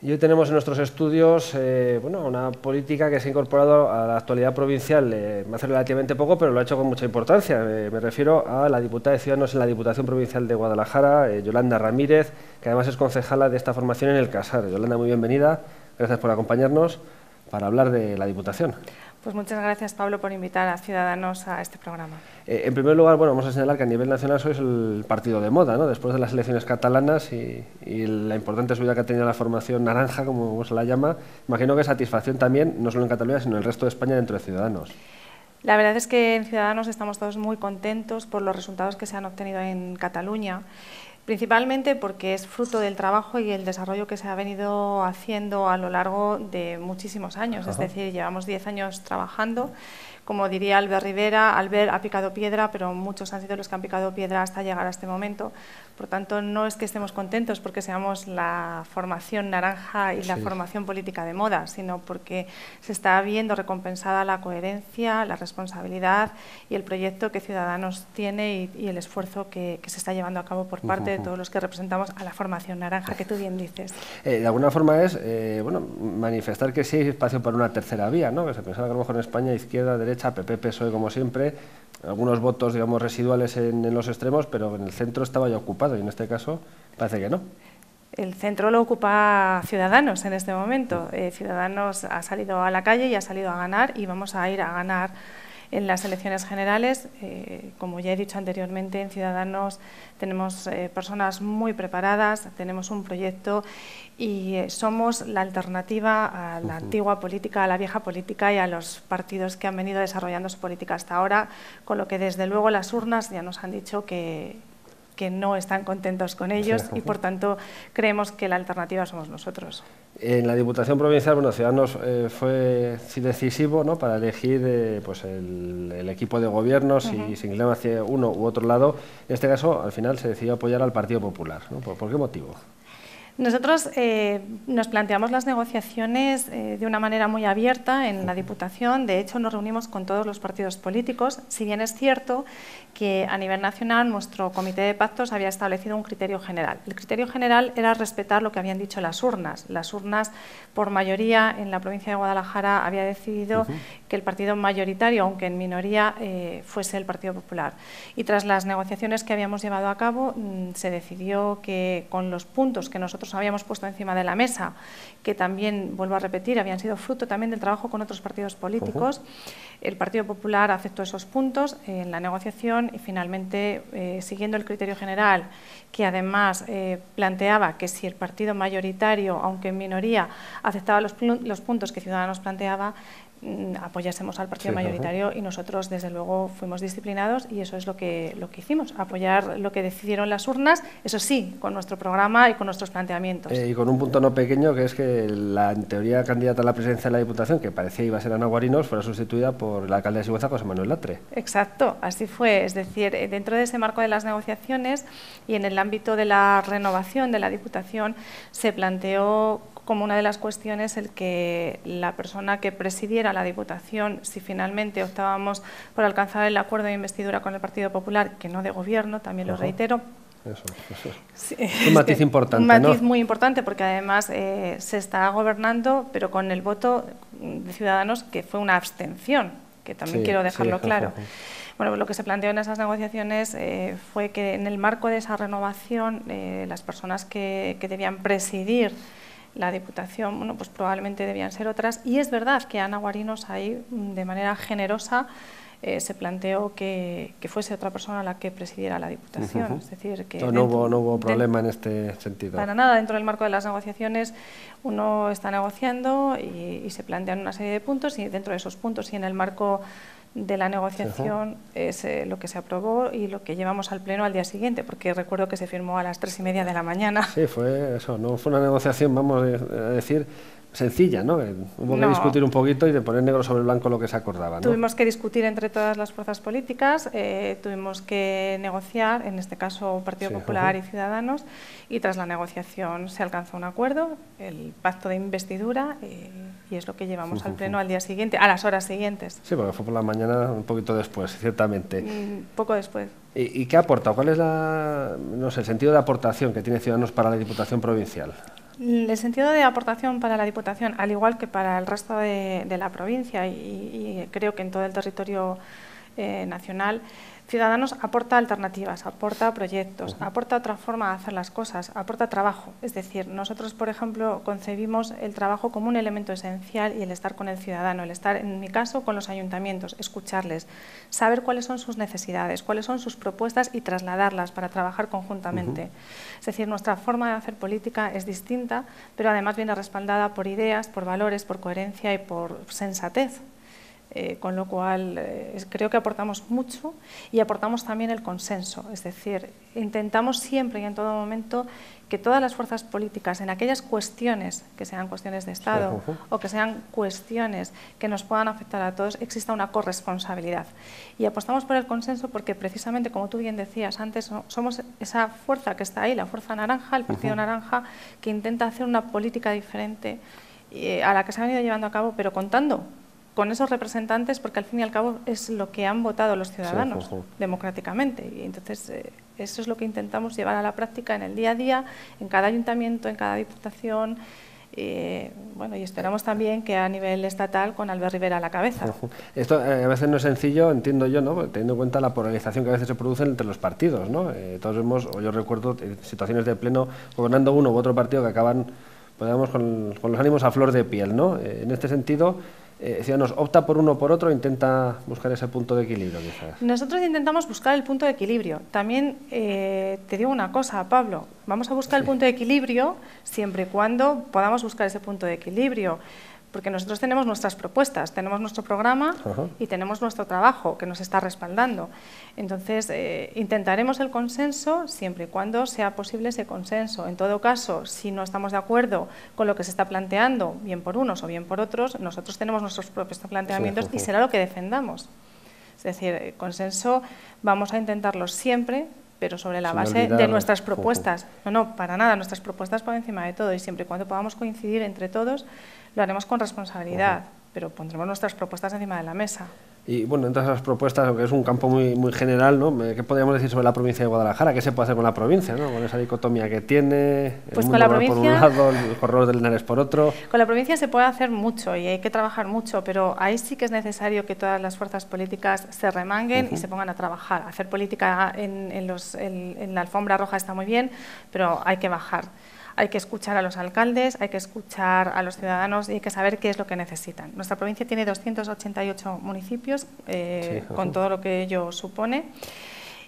Y hoy tenemos en nuestros estudios una política que se ha incorporado a la actualidad provincial hace relativamente poco, pero lo ha hecho con mucha importancia. Me refiero a la diputada de Ciudadanos en la Diputación Provincial de Guadalajara, Yolanda Ramírez, que además es concejala de esta formación en el Casar. Yolanda, muy bienvenida. Gracias por acompañarnos para hablar de la Diputación. Pues muchas gracias, Pablo, por invitar a Ciudadanos a este programa. En primer lugar, vamos a señalar que a nivel nacional sois el partido de moda, ¿no? Después de las elecciones catalanas y la importante subida que ha tenido la formación naranja, como se la llama, imagino que satisfacción también, no solo en Cataluña, sino en el resto de España dentro de Ciudadanos. La verdad es que en Ciudadanos estamos todos muy contentos por los resultados que se han obtenido en Cataluña, principalmente porque es fruto del trabajo y el desarrollo que se ha venido haciendo a lo largo de muchísimos años. Es decir, llevamos 10 años trabajando. Como diría Albert Rivera, Albert ha picado piedra, pero muchos han sido los que han picado piedra hasta llegar a este momento. Por tanto, no es que estemos contentos porque seamos la formación naranja y la formación política de moda, sino porque se está viendo recompensada la coherencia, la responsabilidad y el proyecto que Ciudadanos tiene y el esfuerzo que se está llevando a cabo por parte de todos los que representamos a la formación naranja, que tú bien dices. De alguna forma es manifestar que sí hay espacio para una tercera vía, ¿no? Que se pensaba que a lo mejor en España izquierda, derecha, PP, PSOE como siempre, algunos votos digamos residuales en los extremos, pero en el centro estaba ya ocupado y en este caso parece que no. El centro lo ocupa Ciudadanos en este momento. Ciudadanos ha salido a la calle y ha salido a ganar y vamos a ir a ganar en las elecciones generales. Como ya he dicho anteriormente, en Ciudadanos tenemos personas muy preparadas, tenemos un proyecto y somos la alternativa a la antigua política, a la vieja política y a los partidos que han venido desarrollando su política hasta ahora, con lo que desde luego las urnas ya nos han dicho que no están contentos con ellos y por tanto creemos que la alternativa somos nosotros. En la Diputación Provincial, Ciudadanos fue decisivo, ¿no?, para elegir el equipo de gobierno, si se inclinaba hacia uno u otro lado. En este caso, al final se decidió apoyar al Partido Popular, ¿no? ¿Por qué motivo? Nosotros nos planteamos las negociaciones de una manera muy abierta en la Diputación. De hecho, nos reunimos con todos los partidos políticos, si bien es cierto que a nivel nacional nuestro comité de pactos había establecido un criterio general. El criterio general era respetar lo que habían dicho las urnas. Las urnas, por mayoría, en la provincia de Guadalajara había decidido que el partido mayoritario, aunque en minoría, fuese el Partido Popular. Y tras las negociaciones que habíamos llevado a cabo, se decidió que con los puntos que nosotros habíamos puesto encima de la mesa, que también, vuelvo a repetir, habían sido fruto también del trabajo con otros partidos políticos, el Partido Popular aceptó esos puntos en la negociación y finalmente, siguiendo el criterio general, que además planteaba que si el partido mayoritario, aunque en minoría, aceptaba los puntos que Ciudadanos planteaba, apoyásemos al partido mayoritario y nosotros desde luego fuimos disciplinados y eso es lo que hicimos, apoyar lo que decidieron las urnas, eso sí, con nuestro programa y con nuestros planteamientos. Y con un punto no pequeño, que es que la en teoría candidata a la presidencia de la Diputación, que parecía iba a ser Ana Guarinos, fuera sustituida por el alcalde de Sigüenza, José Manuel Latre. Exacto, así fue, es decir, dentro de ese marco de las negociaciones y en el ámbito de la renovación de la Diputación se planteó como una de las cuestiones el que la persona que presidiera la Diputación, si finalmente optábamos por alcanzar el acuerdo de investidura con el Partido Popular, que no de gobierno, también lo reitero. Eso. Sí, un matiz importante, un matiz ¿no? muy importante porque además se está gobernando, pero con el voto de Ciudadanos, que fue una abstención, que también quiero dejarlo claro. Bueno, pues lo que se planteó en esas negociaciones fue que en el marco de esa renovación las personas que debían presidir la Diputación, pues probablemente debían ser otras, y es verdad que Ana Guarinos ahí, de manera generosa, se planteó que fuese otra persona la que presidiera la Diputación. Es decir, que no hubo problema en este sentido. Para nada, dentro del marco de las negociaciones uno está negociando y se plantean una serie de puntos y dentro de esos puntos y en el marco de la negociación es lo que se aprobó y lo que llevamos al Pleno al día siguiente, porque recuerdo que se firmó a las 3:30 de la mañana. Sí, fue eso, no fue una negociación, vamos a decir, sencilla, ¿no? Hubo que discutir un poquito y de poner negro sobre blanco lo que se acordaba, ¿no? Tuvimos que discutir entre todas las fuerzas políticas, tuvimos que negociar, en este caso Partido Popular y Ciudadanos, y tras la negociación se alcanzó un acuerdo, el pacto de investidura, y es lo que llevamos al Pleno al día siguiente, a las horas siguientes. Sí, porque fue por la mañana un poquito después, ciertamente. Poco después. ¿Y qué aporta? ¿Cuál es el sentido de aportación que tiene Ciudadanos para la Diputación Provincial? El sentido de aportación para la Diputación, al igual que para el resto de la provincia y creo que en todo el territorio nacional, Ciudadanos aporta alternativas, aporta proyectos, aporta otra forma de hacer las cosas, aporta trabajo. Es decir, nosotros, por ejemplo, concebimos el trabajo como un elemento esencial y el estar con el ciudadano, el estar, en mi caso, con los ayuntamientos, escucharles, saber cuáles son sus necesidades, cuáles son sus propuestas y trasladarlas para trabajar conjuntamente. Es decir, nuestra forma de hacer política es distinta, pero además viene respaldada por ideas, por valores, por coherencia y por sensatez. Con lo cual creo que aportamos mucho y aportamos también el consenso, es decir, intentamos siempre y en todo momento que todas las fuerzas políticas en aquellas cuestiones que sean cuestiones de Estado o que sean cuestiones que nos puedan afectar a todos, exista una corresponsabilidad. Y apostamos por el consenso porque precisamente, como tú bien decías antes, somos esa fuerza que está ahí, la fuerza naranja, el partido naranja, que intenta hacer una política diferente a la que se ha venido llevando a cabo, pero contando con esos representantes, porque al fin y al cabo es lo que han votado los ciudadanos democráticamente. Y entonces eso es lo que intentamos llevar a la práctica en el día a día, en cada ayuntamiento, en cada diputación. Bueno, y esperamos también que a nivel estatal con Albert Rivera a la cabeza. Esto a veces no es sencillo, entiendo yo, ¿no? Teniendo en cuenta la polarización que a veces se produce entre los partidos, ¿no? Todos vemos, o yo recuerdo situaciones de pleno gobernando uno u otro partido que acaban, digamos, con los ánimos a flor de piel, ¿no? En este sentido, Ciudadanos opta por uno o por otro, intenta buscar ese punto de equilibrio, quizás. Nosotros intentamos buscar el punto de equilibrio. También te digo una cosa, Pablo, vamos a buscar el punto de equilibrio siempre y cuando podamos buscar ese punto de equilibrio. Porque nosotros tenemos nuestras propuestas, tenemos nuestro programa y tenemos nuestro trabajo que nos está respaldando. Entonces, intentaremos el consenso siempre y cuando sea posible ese consenso. En todo caso, si no estamos de acuerdo con lo que se está planteando, bien por unos o bien por otros, nosotros tenemos nuestros propios planteamientos y será lo que defendamos. Es decir, el consenso vamos a intentarlo siempre, pero sobre la base de nuestras propuestas. No, para nada, nuestras propuestas por encima de todo y siempre y cuando podamos coincidir entre todos, lo haremos con responsabilidad, pero pondremos nuestras propuestas encima de la mesa. Y bueno, entre esas propuestas, aunque es un campo muy general, ¿no? ¿Qué podríamos decir sobre la provincia de Guadalajara? ¿Qué se puede hacer con la provincia, ¿no? Con esa dicotomía que tiene, pues el con la mundo provincia, por un lado, el corredor del Linares por otro? Con la provincia se puede hacer mucho y hay que trabajar mucho, pero ahí sí que es necesario que todas las fuerzas políticas se remanguen y se pongan a trabajar. Hacer política en la alfombra roja está muy bien, pero hay que bajar. Hay que escuchar a los alcaldes, hay que escuchar a los ciudadanos y hay que saber qué es lo que necesitan. Nuestra provincia tiene 288 municipios, con todo lo que ello supone,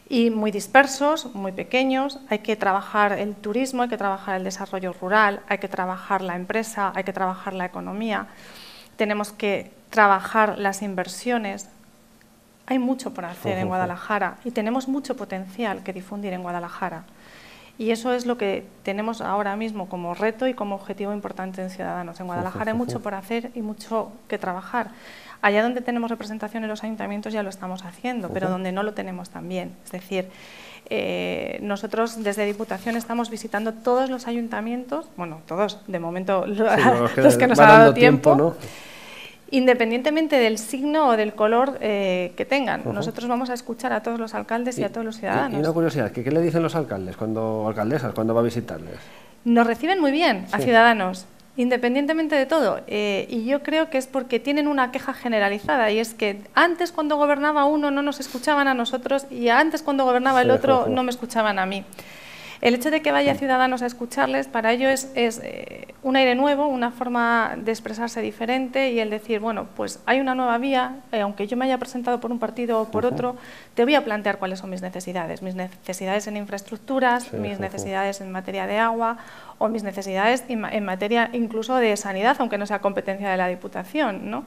y muy dispersos, muy pequeños. Hay que trabajar el turismo, hay que trabajar el desarrollo rural, hay que trabajar la empresa, hay que trabajar la economía. Tenemos que trabajar las inversiones. Hay mucho por hacer en Guadalajara y tenemos mucho potencial que difundir en Guadalajara. Y eso es lo que tenemos ahora mismo como reto y como objetivo importante en Ciudadanos. En Guadalajara hay mucho por hacer y mucho que trabajar. Allá donde tenemos representación en los ayuntamientos ya lo estamos haciendo, pero donde no lo tenemos también. Es decir, nosotros desde Diputación estamos visitando todos los ayuntamientos, bueno, todos, de momento los que nos ha dado tiempo, ¿no? Independientemente del signo o del color que tengan. Nosotros vamos a escuchar a todos los alcaldes y a todos los ciudadanos. Y una curiosidad, ¿qué le dicen los alcaldes o alcaldesas cuando va a visitarles? Nos reciben muy bien a Ciudadanos, independientemente de todo. Y yo creo que es porque tienen una queja generalizada y es que antes cuando gobernaba uno no nos escuchaban a nosotros y antes cuando gobernaba el otro no me escuchaban a mí. El hecho de que vaya Ciudadanos a escucharles, para ello es un aire nuevo, una forma de expresarse diferente y el decir, bueno, pues hay una nueva vía, aunque yo me haya presentado por un partido o por otro, te voy a plantear cuáles son mis necesidades en infraestructuras, mis necesidades en materia de agua o mis necesidades en materia incluso de sanidad, aunque no sea competencia de la Diputación, ¿no?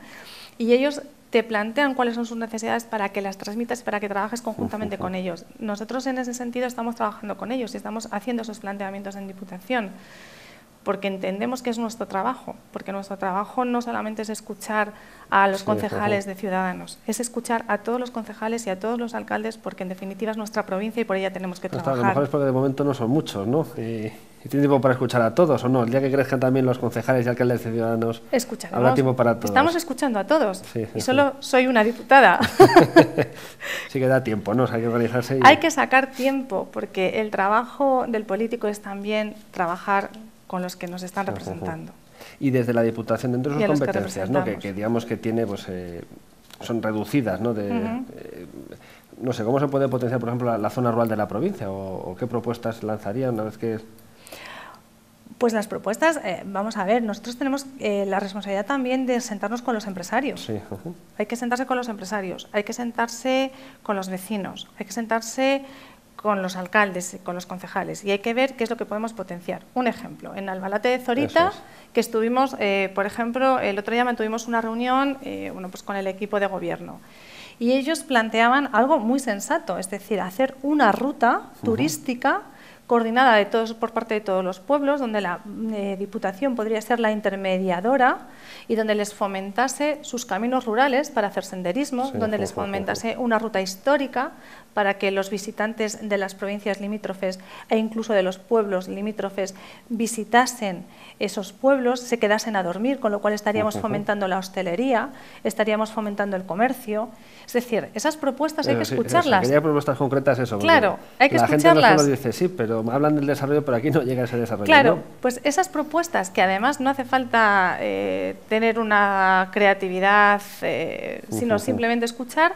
Y ellos te plantean cuáles son sus necesidades para que las transmitas y para que trabajes conjuntamente con ellos. Nosotros en ese sentido estamos trabajando con ellos y estamos haciendo esos planteamientos en Diputación, porque entendemos que es nuestro trabajo, porque nuestro trabajo no solamente es escuchar a los concejales de Ciudadanos, es escuchar a todos los concejales y a todos los alcaldes, porque en definitiva es nuestra provincia y por ella tenemos que trabajar. A lo mejor es porque de momento no son muchos, ¿no? Y tiene tiempo para escuchar a todos, ¿o no? El día que crezcan también los concejales y alcaldes de Ciudadanos, habrá tiempo para todos. Estamos escuchando a todos y solo soy una diputada. Sí que da tiempo, ¿no? O sea, hay que organizarse. Hay que sacar tiempo, porque el trabajo del político es también trabajar con los que nos están representando. Y desde la Diputación, dentro de sus competencias, ¿no? que digamos que tiene, pues, son reducidas, ¿no? No sé, ¿cómo se puede potenciar, por ejemplo, la zona rural de la provincia? ¿O qué propuestas lanzaría una vez que...? Pues las propuestas, vamos a ver, nosotros tenemos la responsabilidad también de sentarnos con los empresarios. Sí. Hay que sentarse con los empresarios, hay que sentarse con los vecinos, hay que sentarse con los alcaldes, con los concejales, y hay que ver qué es lo que podemos potenciar. Un ejemplo, en Albalate de Zorita, que estuvimos, por ejemplo, el otro día mantuvimos una reunión bueno, pues con el equipo de gobierno, y ellos planteaban algo muy sensato, es decir, hacer una ruta turística coordinada por parte de todos los pueblos, donde la Diputación podría ser la intermediadora y donde les fomentase sus caminos rurales para hacer senderismo, donde les fomentase una ruta histórica para que los visitantes de las provincias limítrofes e incluso de los pueblos limítrofes visitasen esos pueblos, se quedasen a dormir, con lo cual estaríamos fomentando la hostelería, estaríamos fomentando el comercio. Es decir, esas propuestas hay que escucharlas. Quería propuestas concretas, eso. Claro, hay que escucharlas. La gente dice, sí, pero hablan del desarrollo, pero aquí no llega ese desarrollo. Claro, ¿no? pues esas propuestas, que además no hace falta tener una creatividad, sino simplemente escuchar,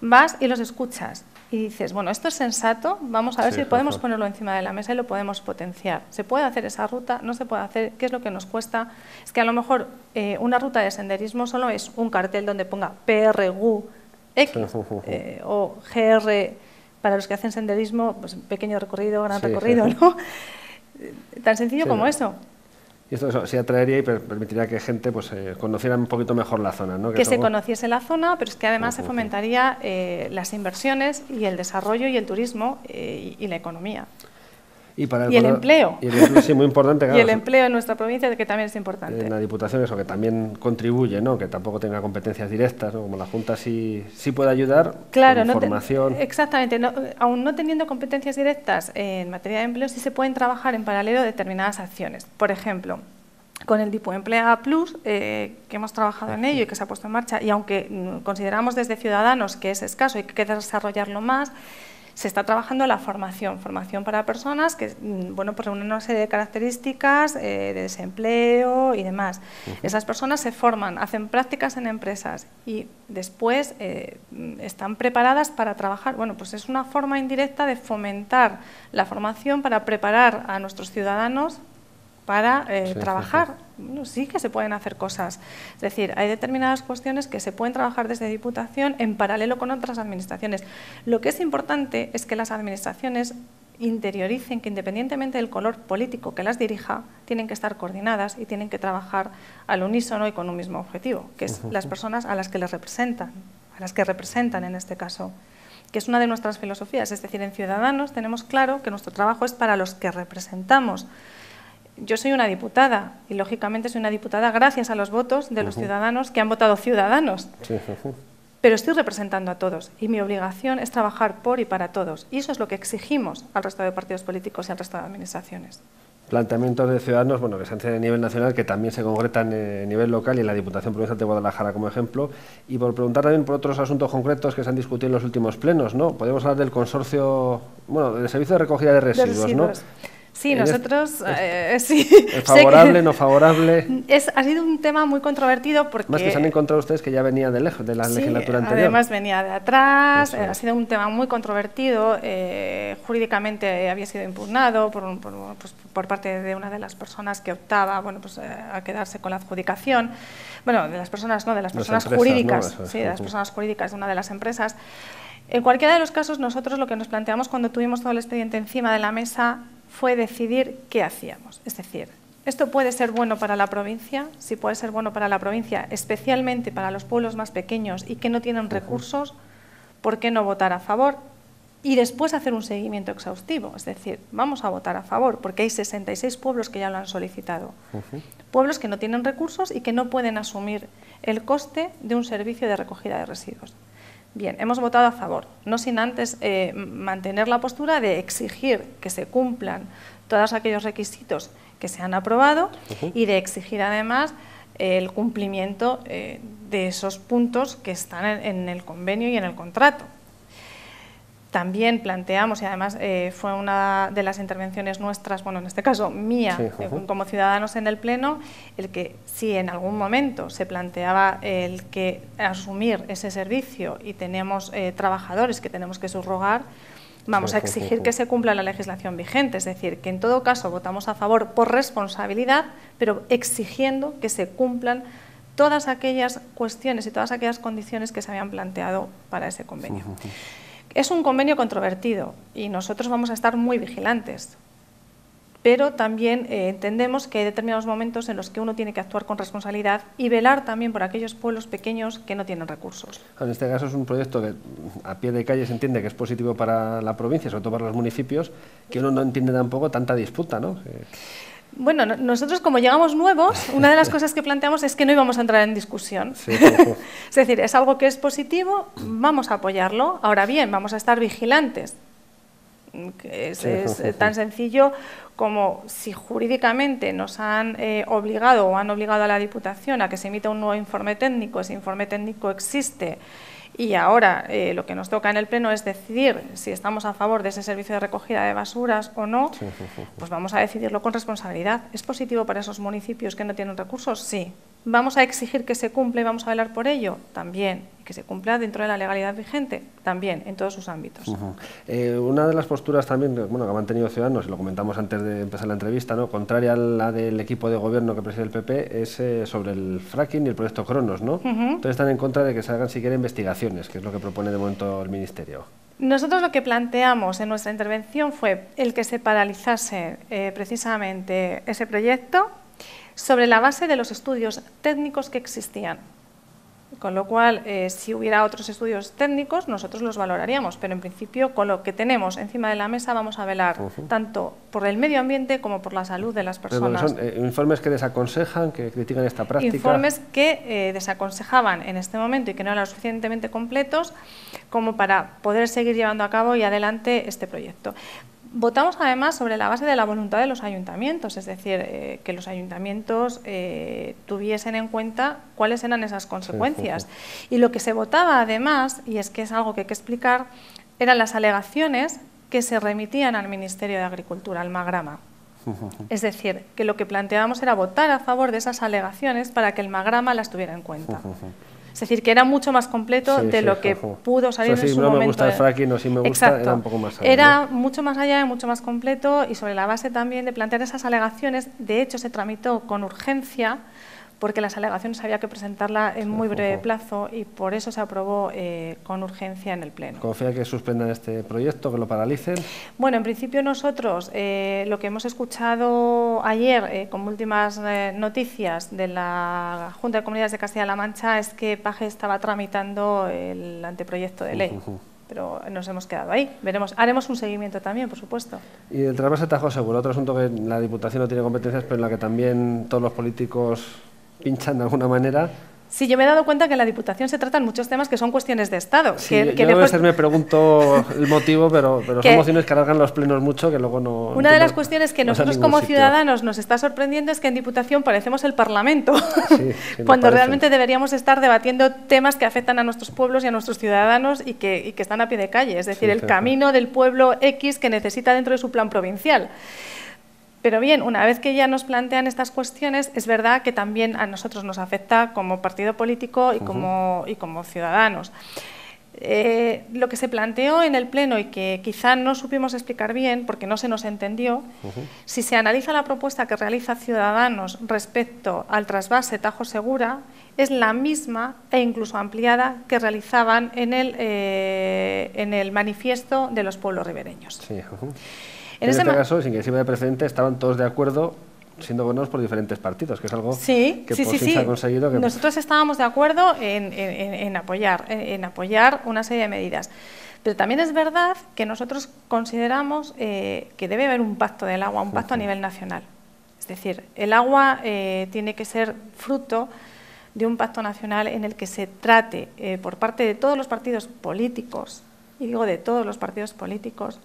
vas y los escuchas. Y dices, bueno, esto es sensato, vamos a ver si podemos ponerlo encima de la mesa y lo podemos potenciar. ¿Se puede hacer esa ruta? ¿No se puede hacer? ¿Qué es lo que nos cuesta? Es que a lo mejor una ruta de senderismo solo es un cartel donde ponga PRGU X o GR para los que hacen senderismo, pues pequeño recorrido, gran recorrido, ¿no? Tan sencillo como eso. Y esto sí atraería y permitiría que gente pues, conociera un poquito mejor la zona, ¿no? Que se conociese la zona, pero es que además se fomentaría las inversiones y el desarrollo y el turismo y la economía. Y el empleo. Sí, muy importante. Claro, y el empleo en nuestra provincia, que también es importante. En la Diputación, eso, que también contribuye, ¿no? Que tampoco tenga competencias directas, ¿no? Como la Junta sí puede ayudar, claro, con formación. Exactamente. Aún no teniendo competencias directas en materia de empleo, sí se pueden trabajar en paralelo determinadas acciones. Por ejemplo, con el Dipuemplea Plus, que hemos trabajado en ello y que se ha puesto en marcha, y aunque consideramos desde Ciudadanos que es escaso y que hay que desarrollarlo más, se está trabajando la formación para personas que, bueno, pues reúnen una serie de características de desempleo y demás. Esas personas se forman, hacen prácticas en empresas y después están preparadas para trabajar. Bueno, pues es una forma indirecta de fomentar la formación para preparar a nuestros ciudadanos para trabajar. Bueno, sí que se pueden hacer cosas. Es decir, hay determinadas cuestiones que se pueden trabajar desde Diputación en paralelo con otras administraciones. Lo que es importante es que las administraciones interioricen que, independientemente del color político que las dirija, tienen que estar coordinadas y tienen que trabajar al unísono y con un mismo objetivo, que es las personas a las que les representan, a las que representan en este caso, que es una de nuestras filosofías. Es decir, en Ciudadanos tenemos claro que nuestro trabajo es para los que representamos. Yo soy una diputada y, lógicamente, soy una diputada gracias a los votos de los ciudadanos que han votado Ciudadanos. Pero estoy representando a todos y mi obligación es trabajar por y para todos. Y eso es lo que exigimos al resto de partidos políticos y al resto de administraciones. Planteamientos de Ciudadanos, bueno, que se hacen a nivel nacional, que también se concretan a nivel local y en la Diputación Provincial de Guadalajara como ejemplo. Y por preguntar también por otros asuntos concretos que se han discutido en los últimos plenos, ¿no? Podemos hablar del consorcio, bueno, del servicio de recogida de residuos, ¿no? Sí, nosotros sí. ¿Es favorable, no favorable? Ha sido un tema muy controvertido porque... Más que se han encontrado ustedes que ya venía de lejos, de la legislatura anterior. Además venía de atrás, ha sido un tema muy controvertido, jurídicamente había sido impugnado por parte de una de las personas que optaba a quedarse con la adjudicación. Bueno, de las personas, no, de las personas jurídicas, ¿no? Sí, de las personas jurídicas de una de las empresas. En cualquiera de los casos, nosotros lo que nos planteamos cuando tuvimos todo el expediente encima de la mesa fue decidir qué hacíamos. Es decir, ¿esto puede ser bueno para la provincia? Si puede ser bueno para la provincia, especialmente para los pueblos más pequeños y que no tienen recursos, ¿por qué no votar a favor? Y después hacer un seguimiento exhaustivo. Es decir, vamos a votar a favor, porque hay 66 pueblos que ya lo han solicitado. Pueblos que no tienen recursos y que no pueden asumir el coste de un servicio de recogida de residuos. Bien, hemos votado a favor, no sin antes mantener la postura de exigir que se cumplan todos aquellos requisitos que se han aprobado y de exigir además el cumplimiento de esos puntos que están en el convenio y en el contrato. También planteamos, y además fue una de las intervenciones nuestras, bueno, en este caso mía, como ciudadanos en el Pleno, el que si en algún momento se planteaba el que asumir ese servicio y tenemos trabajadores que tenemos que subrogar, vamos a exigir que se cumpla la legislación vigente, es decir, que en todo caso votamos a favor por responsabilidad, pero exigiendo que se cumplan todas aquellas cuestiones y todas aquellas condiciones que se habían planteado para ese convenio. Es un convenio controvertido y nosotros vamos a estar muy vigilantes, pero también entendemos que hay determinados momentos en los que uno tiene que actuar con responsabilidad y velar también por aquellos pueblos pequeños que no tienen recursos. En este caso es un proyecto que a pie de calle se entiende que es positivo para la provincia, sobre todo para los municipios, que uno no entiende tampoco tanta disputa, ¿no? Bueno, nosotros como llegamos nuevos, una de las cosas que planteamos es que no íbamos a entrar en discusión. Sí. Es decir, es algo que es positivo, vamos a apoyarlo. Ahora bien, vamos a estar vigilantes. Es tan sencillo como si jurídicamente nos han obligado o han obligado a la Diputación a que se emita un nuevo informe técnico, ese informe técnico existe y ahora lo que nos toca en el Pleno es decidir si estamos a favor de ese servicio de recogida de basuras o no, pues vamos a decidirlo con responsabilidad. ¿Es positivo para esos municipios que no tienen recursos? Sí. ¿Vamos a exigir que se cumpla y vamos a velar por ello? También. ¿Que se cumpla dentro de la legalidad vigente? También, en todos sus ámbitos. Una de las posturas también que han mantenido Ciudadanos, y lo comentamos antes de empezar la entrevista, ¿no?, contraria a la del equipo de gobierno que preside el PP, es sobre el fracking y el proyecto Cronos, ¿no? Entonces están en contra de que se hagan siquiera investigaciones, que es lo que propone de momento el Ministerio. Nosotros lo que planteamos en nuestra intervención fue el que se paralizase precisamente ese proyecto sobre la base de los estudios técnicos que existían. Con lo cual, si hubiera otros estudios técnicos, nosotros los valoraríamos, pero en principio con lo que tenemos encima de la mesa vamos a velar tanto por el medio ambiente como por la salud de las personas. Pero son informes que desaconsejan, que critican esta práctica. Informes que desaconsejaban en este momento y que no eran lo suficientemente completos como para poder seguir llevando a cabo y adelante este proyecto. Votamos además sobre la base de la voluntad de los ayuntamientos, es decir, que los ayuntamientos tuviesen en cuenta cuáles eran esas consecuencias. Y lo que se votaba además, y es que es algo que hay que explicar, eran las alegaciones que se remitían al Ministerio de Agricultura, al Magrama. Es decir, que lo que planteábamos era votar a favor de esas alegaciones para que el Magrama las tuviera en cuenta. Es decir, que era mucho más completo de lo que pudo salir en su momento. Si no me gusta el fracking o si me gusta, era un poco más allá. Era mucho más allá y mucho más completo, y sobre la base también de plantear esas alegaciones. De hecho, se tramitó con urgencia porque las alegaciones había que presentarlas en muy breve plazo y por eso se aprobó con urgencia en el Pleno. ¿Confía que suspendan este proyecto, que lo paralicen? Bueno, en principio nosotros lo que hemos escuchado ayer como últimas noticias de la Junta de Comunidades de Castilla-La Mancha es que Paje estaba tramitando el anteproyecto de ley. Pero nos hemos quedado ahí. Veremos, haremos un seguimiento también, por supuesto. Y el trasvase Tajo Segura, otro asunto que la Diputación no tiene competencias, pero en la que también todos los políticos pinchan de alguna manera. Sí, yo me he dado cuenta que en la Diputación se tratan muchos temas que son cuestiones de Estado. Sí, yo a veces me pregunto el motivo, pero son mociones que alargan los plenos mucho, que luego no... Una de las cuestiones que nosotros como ciudadanos nos está sorprendiendo es que en Diputación parecemos el Parlamento, cuando realmente deberíamos estar debatiendo temas que afectan a nuestros pueblos y a nuestros ciudadanos y que están a pie de calle, es decir, el camino del pueblo X que necesita dentro de su plan provincial. Pero bien, una vez que ya nos plantean estas cuestiones, es verdad que también a nosotros nos afecta como partido político y como ciudadanos. Lo que se planteó en el Pleno y que quizá no supimos explicar bien porque no se nos entendió, si se analiza la propuesta que realiza Ciudadanos respecto al trasvase Tajo Segura, es la misma e incluso ampliada que realizaban en el manifiesto de los pueblos ribereños. Sí, en este caso, sin que sirva de precedente, estaban todos de acuerdo, siendo gobernados por diferentes partidos, que es algo que por fin se ha conseguido. Nosotros estábamos de acuerdo en apoyar una serie de medidas. Pero también es verdad que nosotros consideramos que debe haber un pacto del agua, un pacto a nivel nacional. Es decir, el agua tiene que ser fruto de un pacto nacional en el que se trate por parte de todos los partidos políticos, y digo de todos los partidos políticos,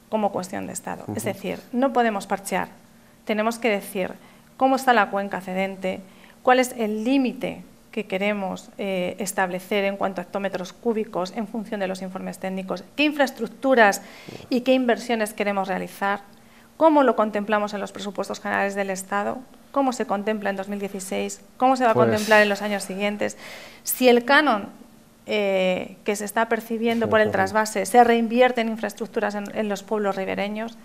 como cuestión de Estado. Es decir, no podemos parchear, tenemos que decir cómo está la cuenca cedente, cuál es el límite que queremos establecer en cuanto a hectómetros cúbicos en función de los informes técnicos, qué infraestructuras y qué inversiones queremos realizar, cómo lo contemplamos en los presupuestos generales del Estado, cómo se contempla en 2016, cómo se va a contemplar en los años siguientes, si el canon que se está percibiendo por el trasvase se reinvierte en infraestructuras en los pueblos ribereños.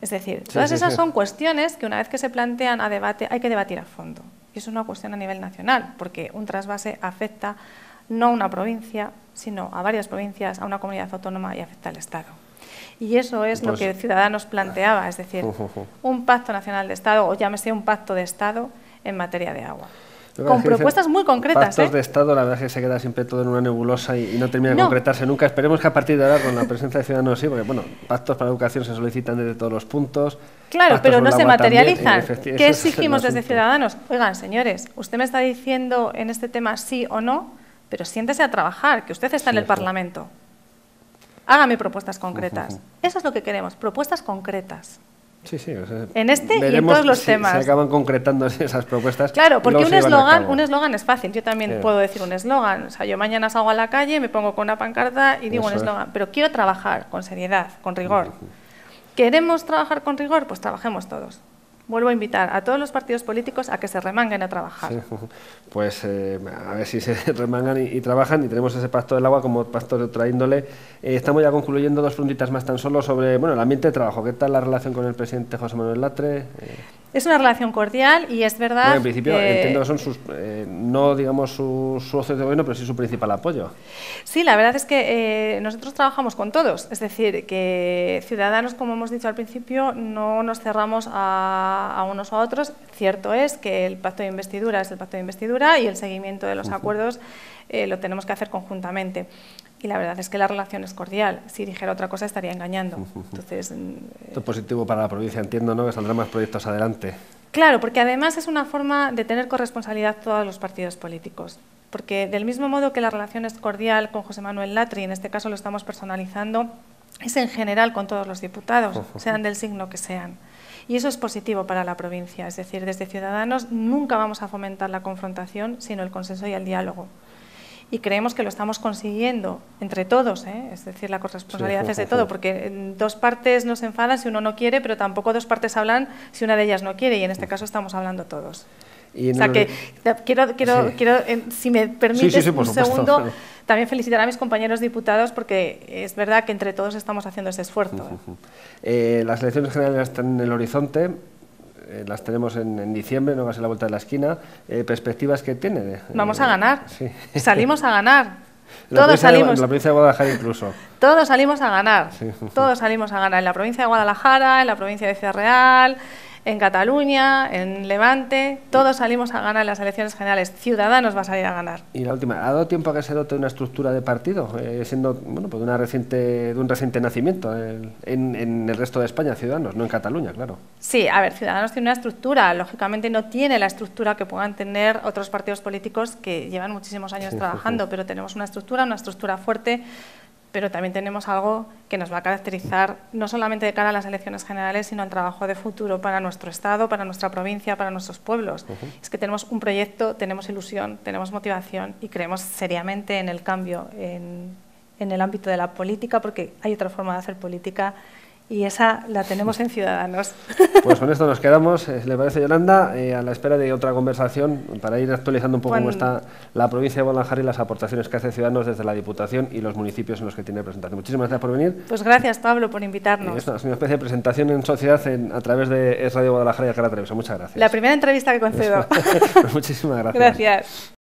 Es decir, todas esas son cuestiones que una vez que se plantean a debate hay que debatir a fondo. Y es una cuestión a nivel nacional, porque un trasvase afecta no a una provincia, sino a varias provincias, a una comunidad autónoma y afecta al Estado. Y eso es lo que Ciudadanos planteaba, es decir, un pacto nacional de Estado, o llámese un pacto de Estado en materia de agua. Con propuestas muy concretas. Pactos de Estado, la verdad es que se queda siempre todo en una nebulosa y no termina de concretarse nunca. Esperemos que a partir de ahora, con la presencia de Ciudadanos, sí, porque bueno, pactos para la educación se solicitan desde todos los puntos. Claro, pero no se materializan. ¿Qué exigimos desde Ciudadanos? Oigan, señores, usted me está diciendo en este tema sí o no, pero siéntese a trabajar, que usted está en el Parlamento. Hágame propuestas concretas. Eso es lo que queremos, propuestas concretas. Sí, o sea, en este y en todos los temas. Se acaban concretando esas propuestas. Claro, porque un eslogan es fácil. Yo también puedo decir un eslogan. O sea, yo mañana salgo a la calle, me pongo con una pancarta y digo un eslogan. Pero quiero trabajar con seriedad, con rigor. ¿Queremos trabajar con rigor? Pues trabajemos todos. Vuelvo a invitar a todos los partidos políticos a que se remanguen a trabajar. Sí, pues a ver si se remangan y trabajan, y tenemos ese pacto del agua como pacto de otra índole. Estamos ya concluyendo, dos preguntitas más tan solo sobre el ambiente de trabajo. ¿Qué tal la relación con el presidente José Manuel Latre? Es una relación cordial y es verdad. En principio entiendo que son sus, no digamos sus socios de gobierno, pero sí su principal apoyo. Sí, la verdad es que nosotros trabajamos con todos. Es decir, que Ciudadanos, como hemos dicho al principio, no nos cerramos a unos o a otros. Cierto es que el pacto de investidura es el pacto de investidura y el seguimiento de los acuerdos lo tenemos que hacer conjuntamente. Y la verdad es que la relación es cordial. Si dijera otra cosa estaría engañando. Entonces, esto es positivo para la provincia, entiendo, ¿no? Que saldrán más proyectos adelante. Claro, porque además es una forma de tener corresponsabilidad todos los partidos políticos. Porque del mismo modo que la relación es cordial con José Manuel Latre, y en este caso lo estamos personalizando, es en general con todos los diputados, sean del signo que sean. Y eso es positivo para la provincia. Es decir, desde Ciudadanos nunca vamos a fomentar la confrontación, sino el consenso y el diálogo. Y creemos que lo estamos consiguiendo entre todos, es decir, la corresponsabilidad es de todo, porque dos partes no se enfadan si uno no quiere, pero tampoco dos partes hablan si una de ellas no quiere, y en este caso estamos hablando todos. O sea que quiero si me permites un segundo, claro, también felicitar a mis compañeros diputados, porque es verdad que entre todos estamos haciendo ese esfuerzo. Las elecciones generales están en el horizonte. Las tenemos en diciembre, no va a ser la vuelta de la esquina. ¿Perspectivas que tiene? Vamos a ganar, salimos a ganar. Todos salimos. En la provincia de Guadalajara incluso. Todos salimos a ganar, todos salimos a ganar. En la provincia de Guadalajara, en la provincia de Ciudad Real, en Cataluña, en Levante, todos salimos a ganar en las elecciones generales. Ciudadanos va a salir a ganar. Y la última, ¿ha dado tiempo a que se dote una estructura de partido, siendo pues de un reciente nacimiento en el resto de España, Ciudadanos, no en Cataluña, claro? Sí, a ver, Ciudadanos tiene una estructura, lógicamente no tiene la estructura que puedan tener otros partidos políticos que llevan muchísimos años trabajando, pero tenemos una estructura fuerte. Pero también tenemos algo que nos va a caracterizar no solamente de cara a las elecciones generales, sino al trabajo de futuro para nuestro Estado, para nuestra provincia, para nuestros pueblos. Es que tenemos un proyecto, tenemos ilusión, tenemos motivación y creemos seriamente en el cambio en el ámbito de la política, porque hay otra forma de hacer política y esa la tenemos en Ciudadanos. Pues con esto nos quedamos, ¿le parece, Yolanda? A la espera de otra conversación para ir actualizando un poco cómo está la provincia de Guadalajara y las aportaciones que hace Ciudadanos desde la Diputación y los municipios en los que tiene representación. Muchísimas gracias por venir. Pues gracias, Pablo, por invitarnos. Es una especie de presentación en sociedad a través de Es Radio Guadalajara y Alcalá Televisión. Muchas gracias. La primera entrevista que concedo. Pues muchísimas gracias. Gracias.